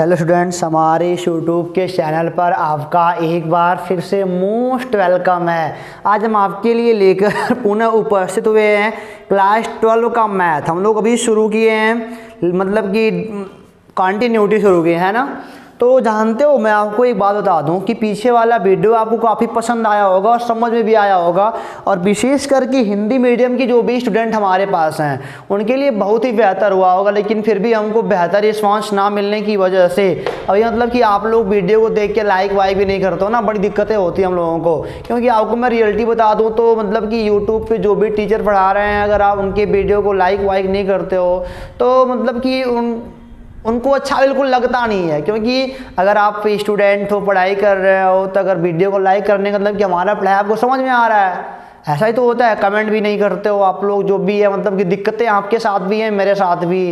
Hello students, हमारे इस YouTube के चैनल पर आपका एक बार फिर से मोस्ट वेलकम है। आज हम आपके लिए लेकर पुनः उपस्थित हुए हैं क्लास 12 का मैथ। हम लोग अभी शुरू किए हैं, मतलब कि कंटिन्यूटी शुरू की है ना। तो जानते हो, मैं आपको एक बात बता दूं कि पीछे वाला वीडियो आपको काफ़ी पसंद आया होगा और समझ में भी आया होगा, और विशेष करके हिंदी मीडियम की जो भी स्टूडेंट हमारे पास हैं उनके लिए बहुत ही बेहतर हुआ होगा। लेकिन फिर भी हमको बेहतर रिस्पांस ना मिलने की वजह से अभी मतलब कि आप लोग वीडियो को देख के लाइक वाइक भी नहीं करते हो ना, बड़ी दिक्कतें होती हैं हम लोगों को। क्योंकि आपको मैं रियलिटी बता दूँ तो मतलब कि यूट्यूब पर जो भी टीचर पढ़ा रहे हैं, अगर आप उनके वीडियो को लाइक वाइक नहीं करते हो तो मतलब कि उनको अच्छा बिल्कुल लगता नहीं है। क्योंकि अगर आप स्टूडेंट हो, पढ़ाई कर रहे हो, तो अगर वीडियो को लाइक करने का मतलब कि हमारा पढ़ाई आपको समझ में आ रहा है, ऐसा ही तो होता है। कमेंट भी नहीं करते हो आप लोग, जो भी है मतलब कि दिक्कतें आपके साथ भी हैं, मेरे साथ भी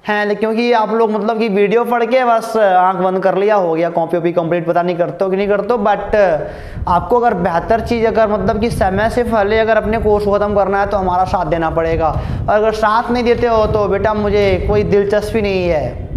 हैं। क्योंकि आप लोग मतलब कि वीडियो पढ़ के बस आंख बंद कर लिया, हो गया, कॉपी वॉपी कंप्लीट पता नहीं करते हो कि नहीं करते हो। बट आपको अगर बेहतर चीज़, अगर मतलब कि समय से पहले अगर अपने कोर्स को ख़त्म करना है तो हमारा साथ देना पड़ेगा। और अगर साथ नहीं देते हो तो बेटा मुझे कोई दिलचस्पी नहीं है,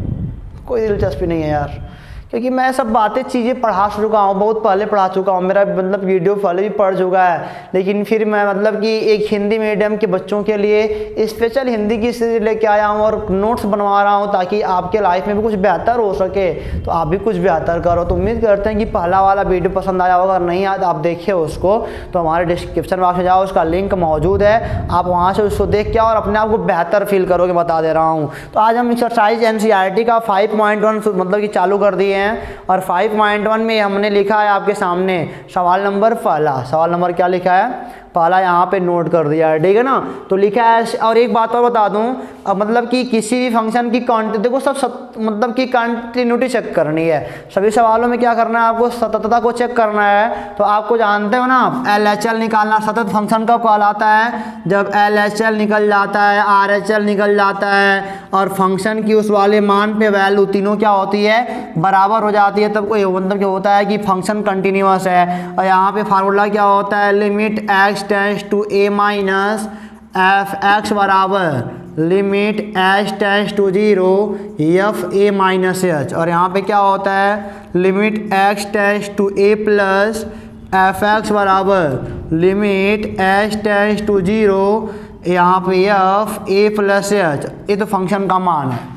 कोई दिलचस्पी नहीं है यार। क्योंकि मैं सब बातें चीज़ें पढ़ा चुका हूँ, बहुत पहले पढ़ा चुका हूँ, मेरा मतलब वीडियो पहले भी पढ़ चुका है। लेकिन फिर मैं मतलब कि एक हिंदी मीडियम के बच्चों के लिए स्पेशल हिंदी की सीरीज लेके आया हूँ और नोट्स बनवा रहा हूँ, ताकि आपके लाइफ में भी कुछ बेहतर हो सके, तो आप भी कुछ बेहतर करो। तो उम्मीद करते हैं कि पहला वाला वीडियो पसंद आया होगा। अगर नहीं आया तो आप देखिए उसको, तो हमारे डिस्क्रिप्शन बॉक्स में जाओ, उसका लिंक मौजूद है, आप वहाँ से उसको देख के और अपने आप को बेहतर फील करोगे, बता दे रहा हूँ। तो आज हम एक्सरसाइज NCERT का 5.1 मतलब कि चालू कर दिए हैं, और 5.1 में हमने लिखा है आपके सामने सवाल नंबर पहला। सवाल नंबर क्या लिखा है? पहला यहाँ पे नोट कर दिया है, ठीक है ना। तो लिखा है, और एक बात और बता दूँ, मतलब कि किसी भी फंक्शन की देखो सब मतलब कि कंटिन्यूटी चेक करनी है। सभी सवालों में क्या करना है, आपको सततता को चेक करना है। तो आपको जानते हो ना, LHL निकालना सतत फंक्शन कब कहलाता है? जब LHL निकल जाता है, RHL निकल जाता है, और फंक्शन की उस वाले मान पे वैल्यू तीनों क्या होती है, बराबर हो जाती है, तब कोई मतलब क्या होता है कि फंक्शन कंटिन्यूअस है। और यहाँ पे फार्मूला क्या होता है, limit x tends to a minus f x बराबर limit h tends to 0 f a minus h. और यहाँ पे क्या होता है, limit x tends to a plus f x बराबर लिमिट h टेंड्स टू 0 यहाँ पे एफ a प्लस एच। ये तो फंक्शन का मान है।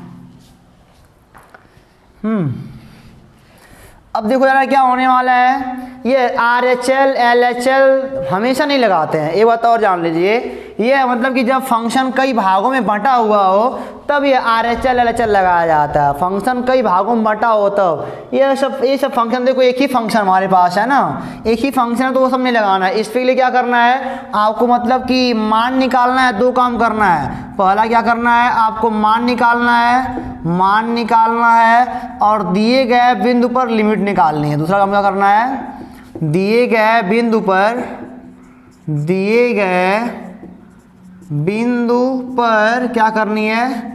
अब देखो जरा क्या होने वाला है। ये RHL LHL हमेशा नहीं लगाते हैं, ये बात और जान लीजिए। ये मतलब कि जब फंक्शन कई भागों में बंटा हुआ हो तब ये RHL LHL लगाया जाता है। फंक्शन कई भागों में बंटा हो तब ये सब फंक्शन, देखो एक ही फंक्शन हमारे पास है ना, एक ही फंक्शन है, तो वो सब नहीं लगाना है। इसके लिए क्या करना है आपको, मतलब कि मान निकालना है। दो काम करना है। पहला क्या करना है, आपको मान निकालना है और दिए गए बिंदु पर लिमिट निकालनी है। दूसरा काम क्या करना है, दिए गए बिंदु पर क्या करनी है,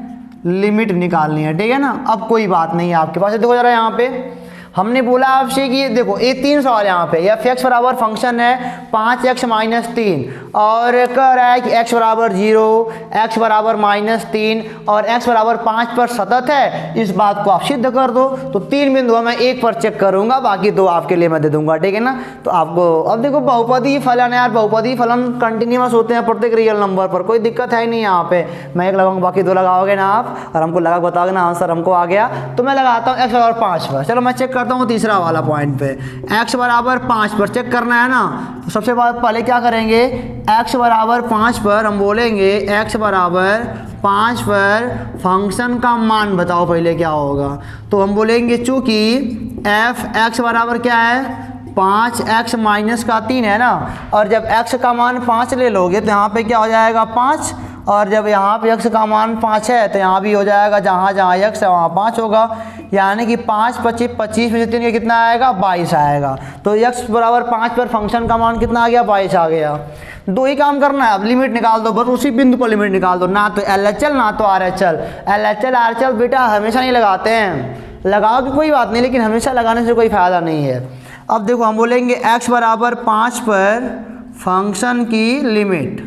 लिमिट निकालनी है, ठीक है ना। अब कोई बात नहीं है आपके पास। देखो जरा यहाँ पे हमने बोला आपसे कि देखो ये 3 सवाल यहाँ पे, एफ एक्स बराबर फंक्शन है 5x माइनस 3, और कह रहा है कि x बराबर 0, x बराबर -3 और x बराबर 5 पर सतत है। इस बात को आप सिद्ध कर दो। तो 3 बिंदु मैं एक पर चेक करूंगा, बाकी 2 आपके लिए मैं दे दूंगा, ठीक है ना। तो आपको अब देखो बहुपदी फलन है यार, बहुपदी फलन कंटिन्यूअस होते हैं प्रत्येक रियल नंबर पर, कोई दिक्कत है ही नहीं यहाँ पे। मैं एक लगाऊंगा, बाकी 2 लगाओगे ना आप, और हमको लगा बताओगे ना आंसर हमको आ गया, तो मैं लगाता हूँ x बराबर 5 पर। चलो मैं चेक करता हूँ तीसरा वाला पॉइंट पे, x बराबर 5 पर चेक करना है ना। तो सबसे पहले क्या करेंगे, x बराबर 5 पर हम बोलेंगे x बराबर 5 पर फंक्शन का मान बताओ पहले क्या होगा। तो हम बोलेंगे चूंकि f x बराबर क्या है, 5x माइनस का 3 है ना, और जब x का मान 5 ले लोगे तो यहाँ पे क्या हो जाएगा 5, और जब यहाँ पे x का मान 5 है तो यहाँ भी हो जाएगा, जहाँ जहाँ x है वहाँ 5 होगा। यानी कि 5 25 25 में से 3 कितना आएगा, 22 आएगा। तो x बराबर 5 पर फंक्शन का मान कितना आ गया, 22 आ गया। 2 ही काम करना है, अब लिमिट निकाल दो, बस उसी बिंदु पर लिमिट निकाल दो, ना तो LHL ना तो RHL। LHL RHL बेटा हमेशा नहीं लगाते हैं, लगाओ कि कोई बात नहीं, लेकिन हमेशा लगाने से कोई फ़ायदा नहीं है। अब देखो हम बोलेंगे x बराबर 5 पर फंक्शन की लिमिट,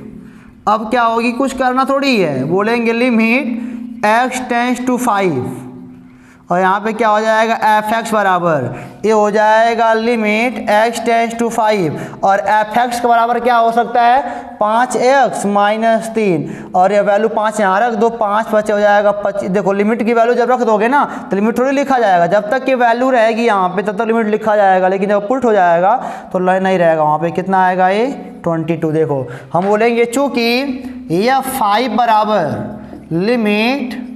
अब क्या होगी, कुछ करना थोड़ी है, बोलेंगे लिमिट x टेंड्स टू 5 और यहाँ पे क्या हो जाएगा एफ एक्स बराबर ये हो जाएगा लिमिट एक्स टेंड्स टू 5 और एफ एक्स के बराबर क्या हो सकता है 5x - 3 और ये वैल्यू 5 यहाँ रख दो 5 बचे हो जाएगा 25। देखो लिमिट की वैल्यू जब रख दोगे ना तो लिमिट थोड़ी लिखा जाएगा, जब तक की वैल्यू रहेगी यहाँ पे तब तक लिमिट लिखा जाएगा, लेकिन जब पुट हो जाएगा तो नहीं रहेगा, वहाँ पे कितना आएगा ये 22। देखो हम बोलेंगे चूँकि यह 5 बराबर लिमिट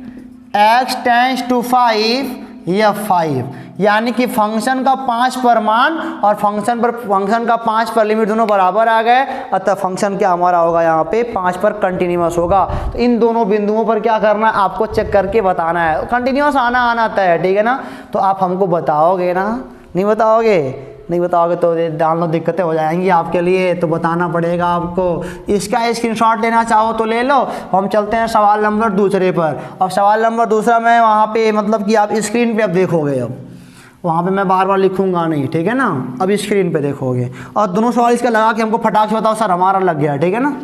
x टेंड्स टू 5 या 5 यानी कि फंक्शन का 5 पर मान और फंक्शन का 5 पर लिमिट दोनों बराबर आ गए, अतः फंक्शन क्या हमारा होगा यहाँ पे 5 पर कंटिन्यूअस होगा। तो इन दोनों बिंदुओं पर क्या करना है आपको चेक करके बताना है, कंटिन्यूअस आना तय है, ठीक है ना। तो आप हमको बताओगे ना, नहीं बताओगे तो डालना दिक्कतें हो जाएंगी आपके लिए, तो बताना पड़ेगा आपको। इसका स्क्रीनशॉट लेना चाहो तो ले लो। हम चलते हैं सवाल नंबर दूसरे पर। अब सवाल नंबर दूसरा मैं वहाँ पे मतलब कि आप स्क्रीन पे अब देखोगे, अब वहाँ पे मैं बार बार लिखूंगा नहीं, ठीक है ना, अब स्क्रीन पे देखोगे और दोनों सवाल इसका लगा कि हमको फटाक से बताओ सर हमारा लग गया, ठीक है ना।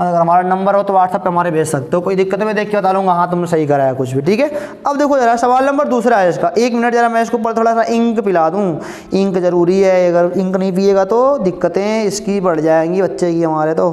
अगर हमारा नंबर हो तो व्हाट्सएप पे हमारे भेज सकते हो, कोई दिक्कत है मैं देख के बता लूँगा हाँ तुमने सही कराया कुछ भी, ठीक है। अब देखो जरा सवाल नंबर दूसरा है इसका, 1 मिनट जरा मैं इसको ऊपर थोड़ा सा इंक पिला दूँ, इंक ज़रूरी है, अगर इंक नहीं पिएगा तो दिक्कतें इसकी बढ़ जाएंगी बच्चे की हमारे। तो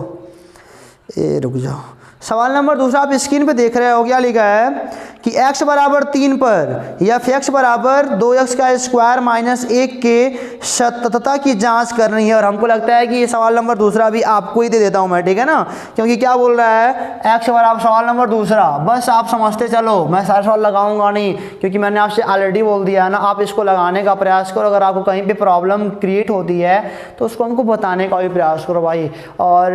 ये रुक जाओ, सवाल नंबर दूसरा आप स्क्रीन पे देख रहे हो, क्या लिखा है कि x बराबर 3 पर या x बराबर 2x का स्क्वायर माइनस 1 के सततता की जांच करनी है। और हमको लगता है कि ये सवाल नंबर दूसरा भी आपको ही दे देता हूँ मैं, ठीक है ना, क्योंकि क्या बोल रहा है x बराबर सवाल नंबर दूसरा, बस आप समझते चलो, मैं सारा सवाल लगाऊंगा नहीं क्योंकि मैंने आपसे ऑलरेडी बोल दिया है ना, आप इसको लगाने का प्रयास करो। अगर आपको कहीं पर प्रॉब्लम क्रिएट होती है तो उसको हमको बताने का भी प्रयास करो भाई। और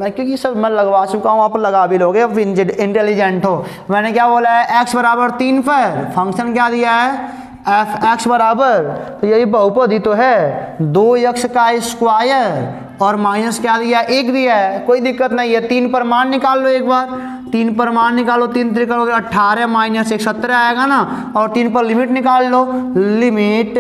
मैं क्योंकि सब मैं लगवा चुका हूँ, आप लगा भी लोगे, अब इंटेलिजेंट हो। मैंने क्या बोला है x बराबर 3 पर फंक्शन क्या दिया है एफ एक्स बराबर, तो यही बहुपदी तो है 2x का स्क्वायर और माइनस क्या दिया 1 दिया है, कोई दिक्कत नहीं है। 3 पर मान निकाल लो, एक बार 3 पर मान निकालो, 3 3 करोगे 18 माइनस 1 17 आएगा ना, और 3 पर लिमिट निकाल लो, limit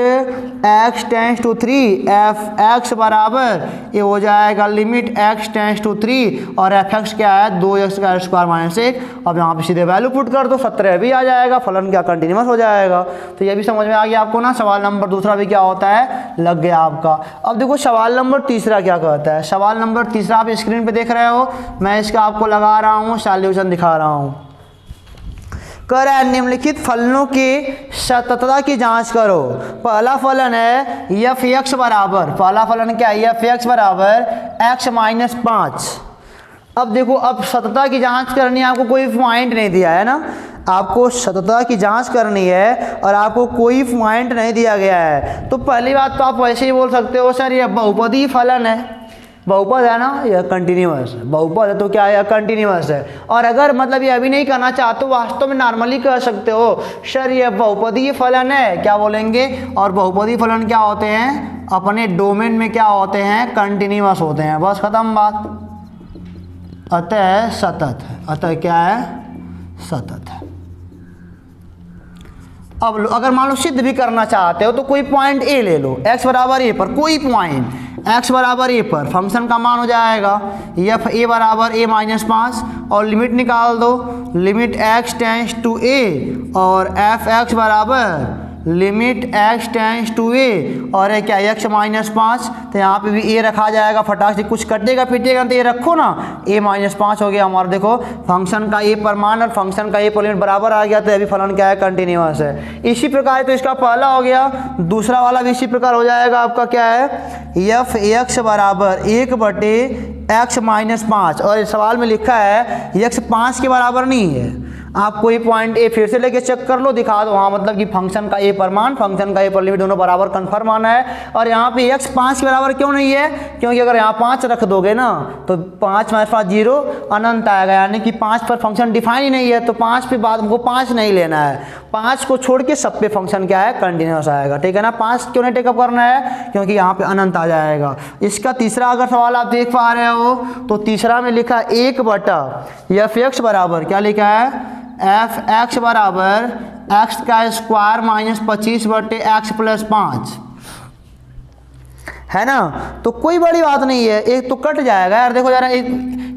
x tends to 3 f x बराबर ये हो जाएगा लिमिट x टेंड्स टू 3 और एफ एक्स क्या है 2x का स्क्वायर माइनस 1। अब यहाँ पे सीधे वैल्यू पुट कर दो, 17 भी आ जाएगा, फलन क्या कंटिन्यूअस हो जाएगा। तो ये भी समझ में आ गया आपको ना, सवाल नंबर दूसरा भी क्या होता है लग गया आपका। अब देखो सवाल नंबर तीसरा क्या कहता है, सवाल नंबर तीसरा आप स्क्रीन पे देख रहे हो, मैं इसका आपको लगा रहा हूँ सॉल्यूशन दिखा रहा हूँ। कह रहा है निम्नलिखित फलनों की सततता की जांच करो। पहला फलन है एफ एक्स बराबर, पहला फलन क्या है एफ एक्स बराबर x माइनस 5। अब देखो अब सततता की जांच करनी है, आपको कोई पॉइंट नहीं दिया है ना, आपको सततता की जांच करनी है और आपको कोई पॉइंट नहीं दिया गया है। तो पहली बात तो आप वैसे ही बोल सकते हो सर ये बहुपदी फलन है, बहुपद है ना, यह कंटिन्यूअस है, बहुपद है तो क्या है कंटिन्यूअस है। और अगर मतलब ये अभी नहीं करना चाहते हो, वास्तव में नॉर्मली कह सकते हो सर ये बहुपदीय फलन है, क्या बोलेंगे, और बहुपदीय फलन क्या होते हैं अपने डोमेन में क्या होते हैं कंटिन्यूअस होते हैं, बस खत्म बात। अतः सतत है, अतः क्या है सतत है। अब अगर मान लो सिद्ध भी करना चाहते हो तो कोई पॉइंट ए ले लो, x बराबर ए पर कोई पॉइंट x बराबर ए पर फंक्शन का मान हो जाएगा एफ ए बराबर a माइनस 5 और लिमिट निकाल दो, limit x tends to a और एफ एक्स बराबर limit x tends to a और है क्या x माइनस 5। तो यहाँ पे भी a रखा जाएगा, फटाक से कुछ कटेगा पिटेगा तो ये रखो ना, a माइनस 5 हो गया हमारा। देखो फंक्शन का a पर मान और फंक्शन का a पर लिमिट बराबर आ गया, तो अभी फलन क्या है कंटिन्यूअस है। इसी प्रकार तो इसका पहला हो गया, दूसरा वाला भी इसी प्रकार हो जाएगा आपका क्या है एफ एक्स बराबर 1/x माइनस 5 और इस सवाल में लिखा है x 5 के बराबर नहीं है। आप कोई पॉइंट ए फिर से लेके चेक कर लो, दिखा दो वहाँ मतलब कि फंक्शन का ए पर मान फंक्शन का ए पर लिमिट दोनों बराबर कन्फर्म आना है। और यहाँ पे x 5 के बराबर क्यों नहीं है, क्योंकि अगर यहाँ 5 रख दोगे ना तो 5 माइनस 5 0 अनंत आएगा, यानी कि 5 पर फंक्शन डिफाइन ही नहीं है, तो 5 पे बाद हमको 5 नहीं लेना है, 5 को छोड़ के सब पे फंक्शन क्या है कंटिन्यूअस आएगा, ठीक है ना। 5 क्यों नहीं टेकअप करना है, क्योंकि यहाँ पे अनंत आ जाएगा। इसका तीसरा अगर सवाल आप देख पा रहे हो तो तीसरा में लिखा 1/f(x) बराबर क्या लिखा है एफ एक्स बराबर एक्स का स्क्वायर माइनस 25/x प्लस 5 है ना। तो कोई बड़ी बात नहीं है, एक तो कट जाएगा यार। देखो जरा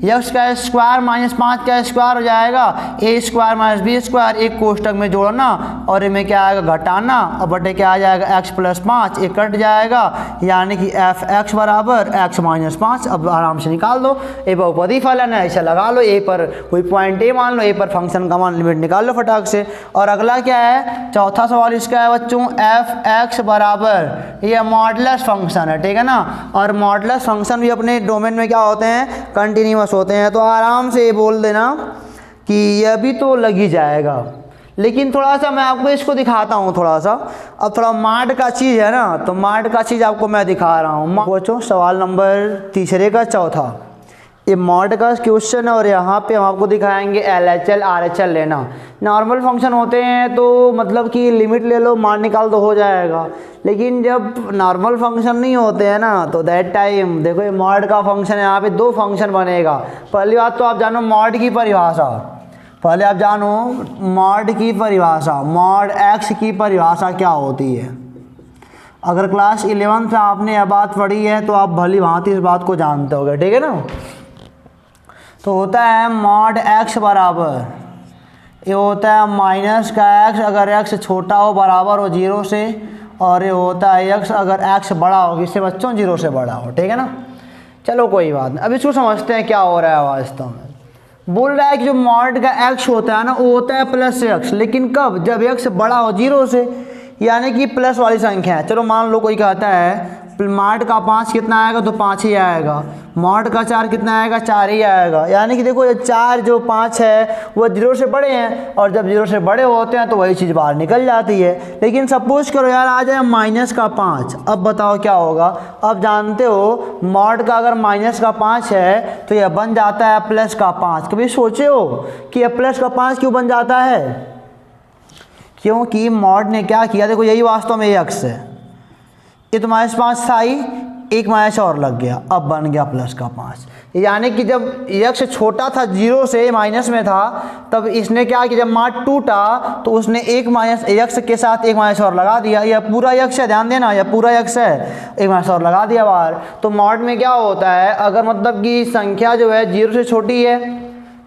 एक्स का स्क्वायर माइनस 5 का स्क्वायर हो जाएगा ए स्क्वायर माइनस बी स्क्वायर, एक कोष्टक में जोड़ना और इनमें क्या आएगा घटाना और बटे क्या आ जाएगा एक्स प्लस 5, एक कट जाएगा यानी कि एफ एक्स बराबर एक्स माइनस 5। अब आराम से निकाल दो, ए बहुपदी फलन है ऐसा लगा लो, ए पर कोई पॉइंट ए मान लो, ए पर फंक्शन का मान लिमिट निकाल लो फटाक से। और अगला क्या है, चौथा सवाल इसका है बच्चों एफ एक्स बराबर ये मॉडुलस फंक्शन है, ठीक है ना। और मॉडुलस फंक्शन भी अपने डोमेन में क्या होते हैं, कंटिन्यूअस होते हैं। तो आराम से ये बोल देना कि यह भी तो लग ही जाएगा, लेकिन थोड़ा सा मैं आपको इसको दिखाता हूँ थोड़ा सा। अब थोड़ा मार्ट का चीज़ है ना, तो मार्ट का चीज़ आपको मैं दिखा रहा हूँ। बच्चों सवाल नंबर तीसरे का चौथा ये मॉड का क्वेश्चन है और यहाँ पे हम आपको दिखाएंगे LHL RHL लेना। नॉर्मल फंक्शन होते हैं तो मतलब कि लिमिट ले लो मान निकाल दो हो जाएगा, लेकिन जब नॉर्मल फंक्शन नहीं होते हैं ना तो दैट टाइम देखो ये मॉड का फंक्शन है, यहाँ पे दो फंक्शन बनेगा। पहली बात तो आप जानो मॉड की परिभाषा, पहले आप जानो मॉड की परिभाषा, मॉड एक्स की परिभाषा क्या होती है। अगर क्लास 11 में आपने यह बात पढ़ी है तो आप भली भांति इस बात को जानते होगे, ठीक है ना। तो होता है मॉड एक्स बराबर ये होता है माइनस का एक्स अगर एक्स छोटा हो बराबर हो 0 से, और ये होता है एक्स अगर एक्स बड़ा हो, किससे बच्चों 0 से बड़ा हो, ठीक है ना। चलो कोई बात नहीं, अब इसको समझते हैं क्या हो रहा है वास्तव में। बोल रहा है कि जो मॉड का एक्स होता है ना वो होता है प्लस एक्स, लेकिन कब, जब एक्स बड़ा हो 0 से, यानी कि प्लस वाली संख्या है। चलो मान लो कोई कहता है मॉड का 5 कितना आएगा तो 5 ही आएगा, मॉड का 4 कितना आएगा 4 ही आएगा, यानी कि देखो ये 4 जो 5 है वो 0 से बड़े हैं, और जब 0 से बड़े होते हैं तो वही चीज़ बाहर निकल जाती है। लेकिन सपोज करो यार आ जाए माइनस का 5, अब बताओ क्या होगा। अब जानते हो मॉड का अगर माइनस का 5 है तो यह बन जाता है प्लस का 5। कभी सोचे हो कि यह प्लस का 5 क्यों बन जाता है, क्योंकि मॉड ने क्या किया, देखो यही वास्तव में एक्स है, ये तो माइनस 5 था ही, एक माइनस और लग गया, अब बन गया प्लस का 5। यानी कि जब एक्स छोटा था 0 से माइनस में था, तब इसने क्या कि जब मॉड टूटा तो उसने एक माइनस एक्स के साथ एक माइनस और लगा दिया। यह पूरा एक्स है, ध्यान देना यह पूरा एक्स है, एक माइनस और लगा दिया बाहर। तो मॉड में क्या होता है, अगर मतलब कि संख्या जो है 0 से छोटी है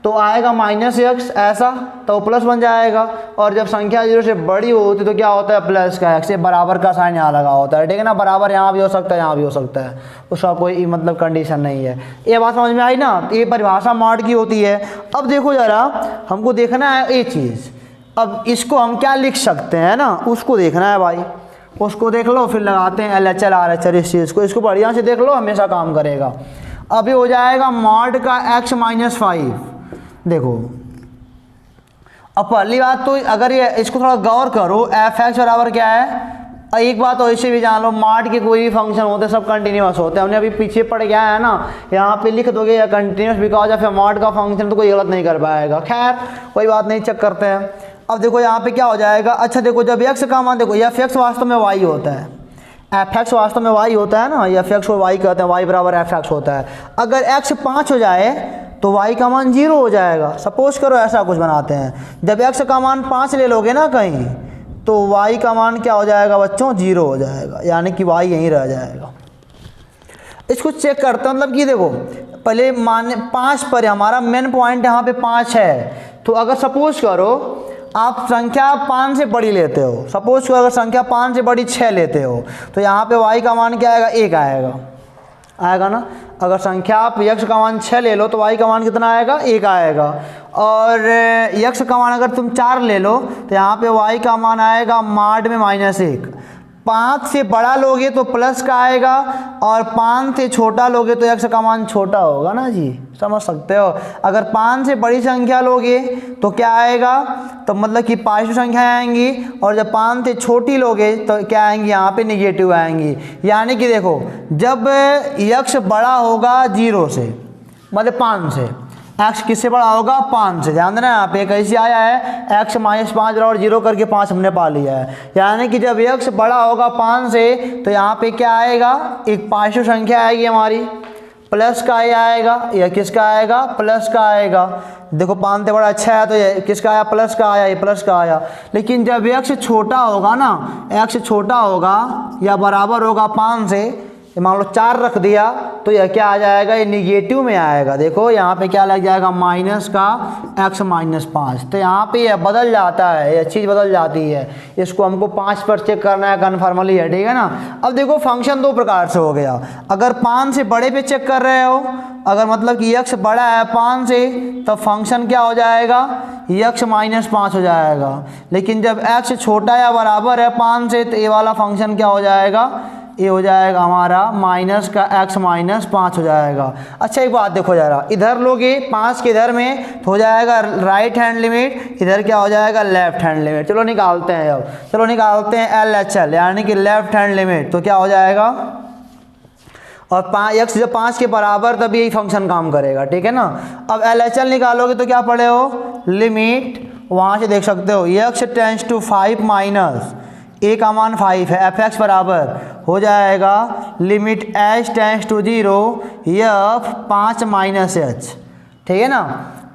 तो आएगा माइनस एक्स ऐसा, तो प्लस बन जाएगा, और जब संख्या 0 से बड़ी होती तो क्या होता है प्लस का एक्स, बराबर का साइन यहाँ लगा होता है, ठीक है ना। बराबर यहाँ भी हो सकता है यहाँ भी हो सकता है, उसका कोई मतलब कंडीशन नहीं है। ये बात समझ में आई ना, ये परिभाषा मॉड की होती है। अब देखो ज़रा हमको देखना है ये चीज़, अब इसको हम क्या लिख सकते हैं ना, उसको देखना है भाई, उसको देख लो फिर लगाते हैं LHL RHL इस चीज़ को, इसको बढ़िया से देख लो हमेशा काम करेगा। अभी हो जाएगा मॉड का x माइनस 5, देखो अब पहली बात तो अगर ये इसको थोड़ा गौर करो, एफ एक्स बराबर क्या है। एक बात तो ऐसे भी जान लो मॉड के कोई भी फंक्शन होते हैं सब कंटिन्यूअस होते हैं, हमने अभी पीछे पढ़ गया है ना, यहाँ पे लिख दोगे या कंटिन्यूअस बिकॉज ऑफ मॉड का फंक्शन तो कोई गलत नहीं कर पाएगा। खैर कोई बात नहीं, चेक करते हैं। अब देखो यहाँ पे क्या हो जाएगा, अच्छा देखो जब एक्स का मान देखो एफ एक्स वास्तव में वाई होता है, एफ एक्स वास्तव में वाई होता है ना, एफ एक्स को वाई कहते हैं, वाई बराबर एफ एक्स होता है। अगर एक्स 5 हो जाए तो y का मान 0 हो जाएगा। सपोज करो ऐसा कुछ बनाते हैं, जब x का मान 5 ले लोगे ना कहीं तो y का मान क्या हो जाएगा बच्चों 0 हो जाएगा, यानी कि y यहीं रह जाएगा। इसको चेक करते हैं, मतलब कि देखो पहले मान 5 पर हमारा मेन पॉइंट यहाँ पे 5 है, तो अगर सपोज करो आप संख्या 5 से बड़ी लेते हो, सपोज करो अगर संख्या 5 से बड़ी 6 लेते हो तो यहाँ पे y का मान क्या आएगा 1 आएगा ना। अगर संख्या आप x का मान 6 ले लो तो y का मान कितना आएगा 1 आएगा, और x का मान अगर तुम 4 ले लो तो यहाँ पे y का मान आएगा मॉड में -1। 5 से बड़ा लोगे तो प्लस का आएगा, और 5 से छोटा लोगे तो x का मान छोटा होगा ना जी, समझ सकते हो। अगर 5 से बड़ी संख्या लोगे तो क्या आएगा, तो मतलब कि पॉजिटिव संख्या आएंगी, और जब 5 से छोटी लोगे तो क्या आएंगी, यहाँ पे निगेटिव आएंगी। यानी कि देखो जब x बड़ा होगा 0 से मतलब 5 से, x किससे बड़ा होगा 5 से, ध्यान देना यहाँ पे कैसे आया है x -5 और 0 करके 5 हमने पा लिया है। यानी कि जब x बड़ा होगा 5 से तो यहाँ पे क्या आएगा, एक पॉजिटिव संख्या आएगी हमारी, प्लस का ही आएगा, या किसका आएगा प्लस का आएगा। देखो 5 से बड़ा अच्छा है तो ये किसका आया प्लस का आया, ये प्लस का आया। लेकिन जब x छोटा होगा ना, x छोटा होगा या बराबर होगा 5 से, मान लो 4 रख दिया तो यह क्या आ जाएगा, ये निगेटिव में आएगा। देखो यहाँ पे क्या लग जाएगा, माइनस का x माइनस 5। तो यहाँ पे यह बदल जाता है, यह चीज़ बदल जाती है। इसको हमको 5 पर चेक करना है, कन्फर्मली है, ठीक है ना। अब देखो फंक्शन दो प्रकार से हो गया। अगर 5 से बड़े पे चेक कर रहे हो, अगर मतलब कि x बड़ा है 5 से, तब फंक्शन क्या हो जाएगा, x माइनस 5 हो जाएगा। लेकिन जब x छोटा या बराबर है 5 से, तो ये वाला फंक्शन क्या हो जाएगा, ये हो जाएगा हमारा माइनस का x माइनस 5 हो जाएगा। अच्छा एक बात देखो जरा, इधर लोगे 5 के इधर में तो हो जाएगा राइट हैंड लिमिट, इधर क्या हो जाएगा, लेफ्ट हैंड लिमिट। चलो निकालते हैं, अब चलो निकालते हैं LHL यानी कि लेफ्ट हैंड लिमिट। तो क्या हो जाएगा, और x जब 5 के बराबर तब यही फंक्शन काम करेगा, ठीक है ना। अब LHL निकालोगे तो क्या पढ़े हो, लिमिट, वहाँ से देख सकते हो x tends to 5 minus a का मान 5 है, fx बराबर हो जाएगा limit h tends to 0 f 5 minus h, ठीक है ना।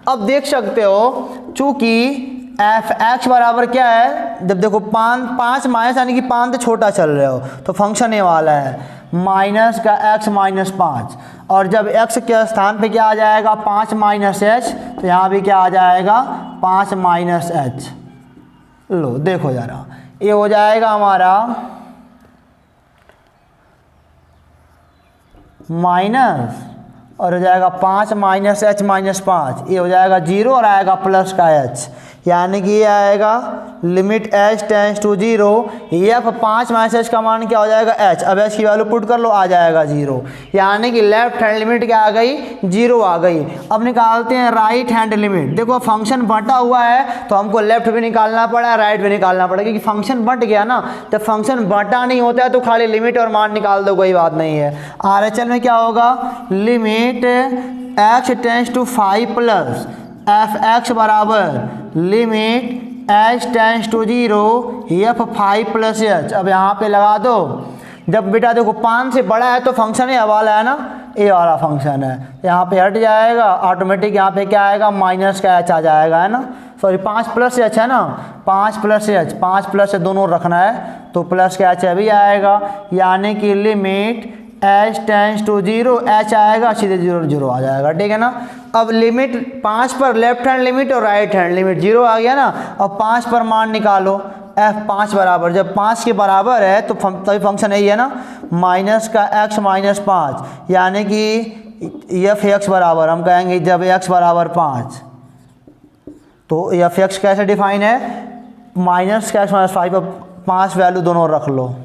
अब देख सकते हो चूँकि fx बराबर क्या है, जब देखो 5 माइनस यानी कि 5 से छोटा चल रहे हो तो फंक्शन ये वाला है माइनस का x माइनस 5, और जब x के स्थान पे क्या आ जाएगा, 5 माइनस h, तो यहाँ भी क्या आ जाएगा 5 माइनस h। लो देखो जरा, ये हो जाएगा हमारा माइनस, और हो जाएगा 5 माइनस h माइनस 5, ये हो जाएगा 0 और आएगा प्लस का h, यानी कि ये आएगा limit h tends to 0 f 5 minus h का मान क्या हो जाएगा h। अब h की वैल्यू पुट कर लो, आ जाएगा 0, यानी कि लेफ्ट हैंड लिमिट क्या आ गई, 0 आ गई। अब निकालते हैं राइट हैंड लिमिट। देखो फंक्शन बंटा हुआ है तो हमको लेफ्ट भी निकालना पड़ा, राइट भी निकालना पड़ा, क्योंकि फंक्शन बंट गया ना। जब फंक्शन बंटा नहीं होता है तो खाली लिमिट और मान निकाल दो, कोई बात नहीं है। RHL में क्या होगा, limit x tends to 5 plus fx बराबर limit h tends to 0 f 5 plus h। अब यहाँ पे लगा दो, जब बेटा देखो 5 से बड़ा है तो फंक्शन ये वाला है ना, ये वाला फंक्शन है, यहाँ पे हट जाएगा ऑटोमेटिक, यहाँ पे क्या आएगा माइनस का h आ जाएगा, है ना। सॉरी 5 प्लस h है ना, 5 प्लस h, 5 प्लस दोनों रखना है तो प्लस का h अभी आएगा, यानी कि limit h tends to 0 h आएगा, सीधे 0 0 आ जाएगा, ठीक है ना। अब लिमिट 5 पर लेफ्ट हैंड लिमिट और राइट हैंड लिमिट 0 आ गया ना। अब 5 पर मान निकालो, f 5 बराबर, जब 5 के बराबर है तो तभी फंक्शन यही है ना, माइनस का x माइनस 5, यानी कि f x बराबर हम कहेंगे जब x बराबर 5, तो f x कैसे डिफाइन है, माइनस का x माइनस 5 पर 5 वैल्यू दोनों रख लो,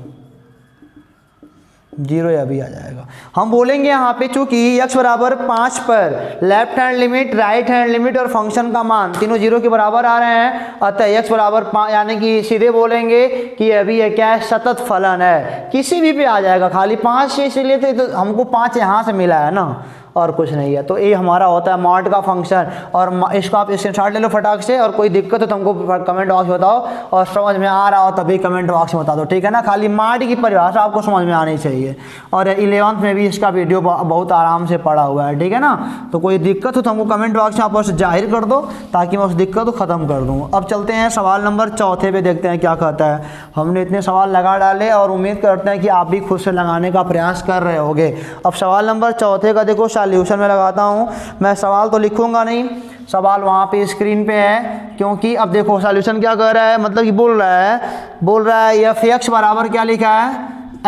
0 अभी आ जाएगा। हम बोलेंगे यहाँ पे चूंकि x बराबर 5 पर left hand limit, right hand limit और फंक्शन का मान तीनों 0 के बराबर आ रहे हैं, अतः x बराबर 5, यानी कि सीधे बोलेंगे कि अभी ये क्या है, सतत फलन है, किसी भी पे आ जाएगा। खाली 5 से इसलिए तो हमको 5 यहाँ से मिला है ना, और कुछ नहीं है। तो ये हमारा होता है मॉड का फंक्शन, और इसको आप स्क्रीनशॉट ले लो फटाक से, और कोई दिक्कत हो तो हमको कमेंट बॉक्स में बताओ, और समझ में आ रहा हो तभी कमेंट बॉक्स में बता दो, ठीक है ना। खाली मॉड की परिभाषा आपको समझ में आनी चाहिए, और 11th में भी इसका वीडियो बहुत आराम से पड़ा हुआ है, ठीक है ना। तो कोई दिक्कत हो तो हमको कमेंट बॉक्स में आप उसे जाहिर कर दो, ताकि मैं उस दिक्कत को ख़त्म कर दूँ। अब चलते हैं सवाल नंबर 4 पे, देखते हैं क्या कहता है। हमने इतने सवाल लगा डाले और उम्मीद करते हैं कि आप भी खुद से लगाने का प्रयास कर रहे होगे। अब सवाल नंबर 4 का देखो, सॉल्यूशन में लगाता हूँ मैं, सवाल तो लिखूंगा नहीं, सवाल वहाँ पे स्क्रीन पे है, क्योंकि अब देखो सॉल्यूशन क्या कर रहा है, मतलब कि बोल रहा है एफ एक्स बराबर क्या लिखा है,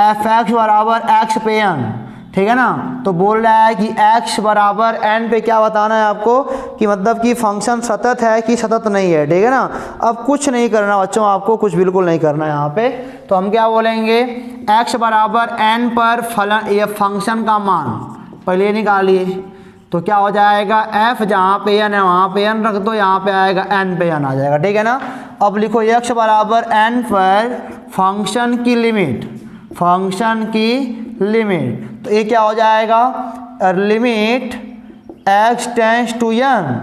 एफ एक्स बराबर एक्स पे एन, ठीक है ना। तो बोल रहा है कि x बराबर n पे क्या बताना है आपको, कि मतलब कि फंक्शन सतत है कि सतत नहीं है, ठीक है ना। अब कुछ नहीं करना बच्चों, आपको कुछ बिल्कुल नहीं करना है यहाँ पे। तो हम क्या बोलेंगे, x बराबर n पर फलन, ये फंक्शन का मान पहले निकालिए, तो क्या हो जाएगा, f जहाँ पे n है वहाँ पे n रख दो, यहाँ पे आएगा n पे n आ जाएगा, ठीक है ना। अब लिखो x बराबर n पर फंक्शन की लिमिट, फंक्शन की लिमिट, तो ये क्या हो जाएगा, limit x tends to n।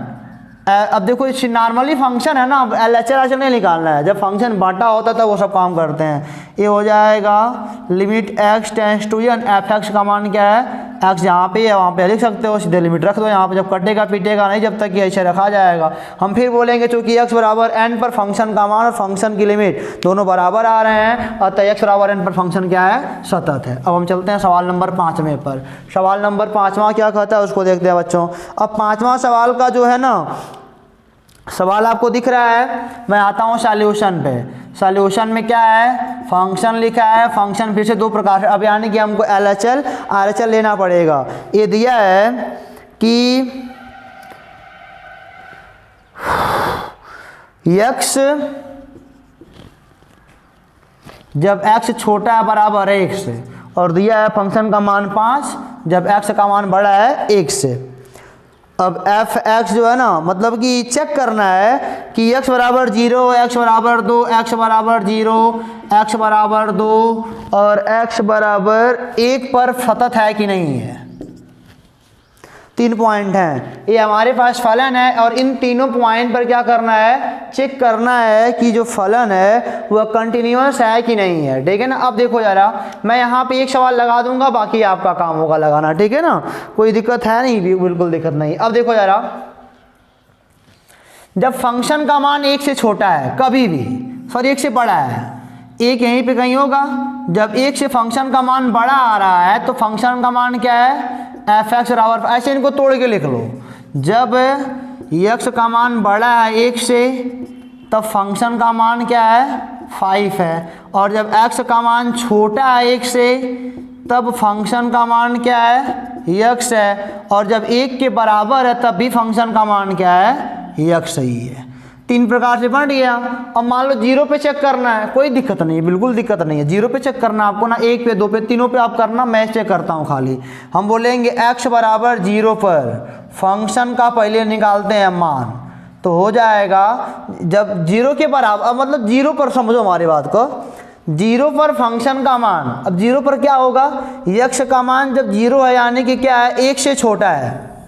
अब देखो इस नॉर्मली फंक्शन है ना, अब LHL नहीं निकालना है, जब फंक्शन बांटा होता है तो वो सब काम करते हैं। ये हो जाएगा limit x tends to n, f x का मान क्या है, एक्स यहाँ पे है वहाँ पे लिख सकते हो, सीधे लिमिट रख दो यहाँ पे, जब कटेगा पीटेगा नहीं जब तक कि ऐसे रखा जाएगा। हम फिर बोलेंगे चूँकि एक्स बराबर एन पर फंक्शन का मान और फंक्शन की लिमिट दोनों बराबर आ रहे हैं, अतः एक्स बराबर एन पर फंक्शन क्या है, सतत है। अब हम चलते हैं सवाल नंबर 5वें पर। सवाल नंबर 5वां क्या कहता है उसको देखते हैं बच्चों। अब 5वां सवाल का जो है ना, सवाल आपको दिख रहा है, मैं आता हूँ सॉल्यूशन पे। सॉल्यूशन में क्या है, फंक्शन लिखा है, फंक्शन फिर से दो प्रकार से, अब यानी कि हमको LHL RHL लेना पड़ेगा। ये दिया है कि x जब x छोटा है बराबर है 1 से, और दिया है फंक्शन का मान 5 जब x का मान बड़ा है 1 से। अब एफ एक्स जो है ना, मतलब कि चेक करना है कि x बराबर 0, x बराबर 2, x बराबर 0, x बराबर 2 और x बराबर 1 पर सतत है कि नहीं है। 3 पॉइंट हैं, ये हमारे पास फलन है और इन तीनों पॉइंट पर क्या करना है, चेक करना है कि जो फलन है वह कंटिन्यूअस है कि नहीं है। ठीक है ना। अब देखो जरा, मैं यहाँ पे एक सवाल लगा दूंगा, बाकी आपका काम होगा लगाना। ठीक है ना, कोई दिक्कत है नहीं, बिल्कुल दिक्कत नहीं। अब देखो जरा, जब फंक्शन का मान 1 से छोटा है कभी भी, सॉरी 1 से बड़ा है, 1 यहीं पे कहीं होगा, जब 1 से फंक्शन का मान बड़ा आ रहा है तो फंक्शन का मान क्या है, एफ एक्स बराबर, ऐसे इनको तोड़ के लिख लो। जब x का मान बड़ा है 1 से तब फंक्शन का मान क्या है, 5 है, और जब x का मान छोटा है 1 से तब फंक्शन का मान क्या है, x है, और जब 1 के बराबर है तब भी फंक्शन का मान क्या है, x ही है। 3 प्रकार से बन गया। अब मान लो 0 पे चेक करना है, कोई दिक्कत नहीं है, बिल्कुल दिक्कत नहीं है। 0 पे चेक करना आपको ना, 1 पे 2 पे तीनों पे आप करना, मैं चेक करता हूँ खाली। हम बोलेंगे x बराबर 0 पर फंक्शन का पहले निकालते हैं मान, तो हो जाएगा जब 0 के बराबर, अब मतलब 0 पर समझो हमारी बात को, 0 पर फंक्शन का मान, अब 0 पर क्या होगा, x का मान जब 0 है यानी कि क्या है, 1 से छोटा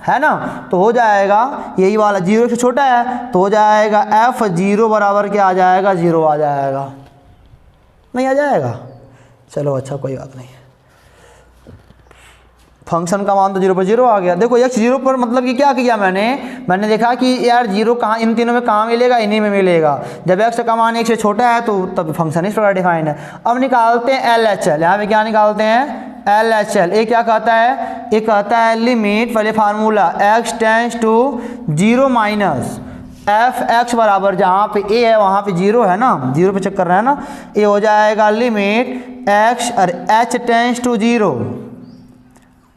है ना, तो हो जाएगा यही वाला, 0 से छोटा है तो हो जाएगा f0 बराबर क्या आ जाएगा, 0 आ जाएगा, नहीं आ जाएगा। चलो अच्छा कोई बात नहीं, फंक्शन का मान तो 0 पर 0 आ गया। देखो x 0 पर मतलब कि क्या किया मैंने देखा कि यार 0 कहाँ, इन तीनों में कहाँ मिलेगा, इन्हीं में मिलेगा। जब x का मान 1 से छोटा है तो तब फंक्शन इस प्रकार डिफाइंड है। अब निकालते हैं LHL, यहाँ पे क्या निकालते हैं, LHL। ये क्या कहता है, ये कहता है लिमिट, पहले formula x tends to 0 minus f x बराबर, जहाँ पे a है वहाँ पे 0 है ना, 0 पे चेक कर रहा है ना, ये हो जाएगा लिमिट x और h tends to 0,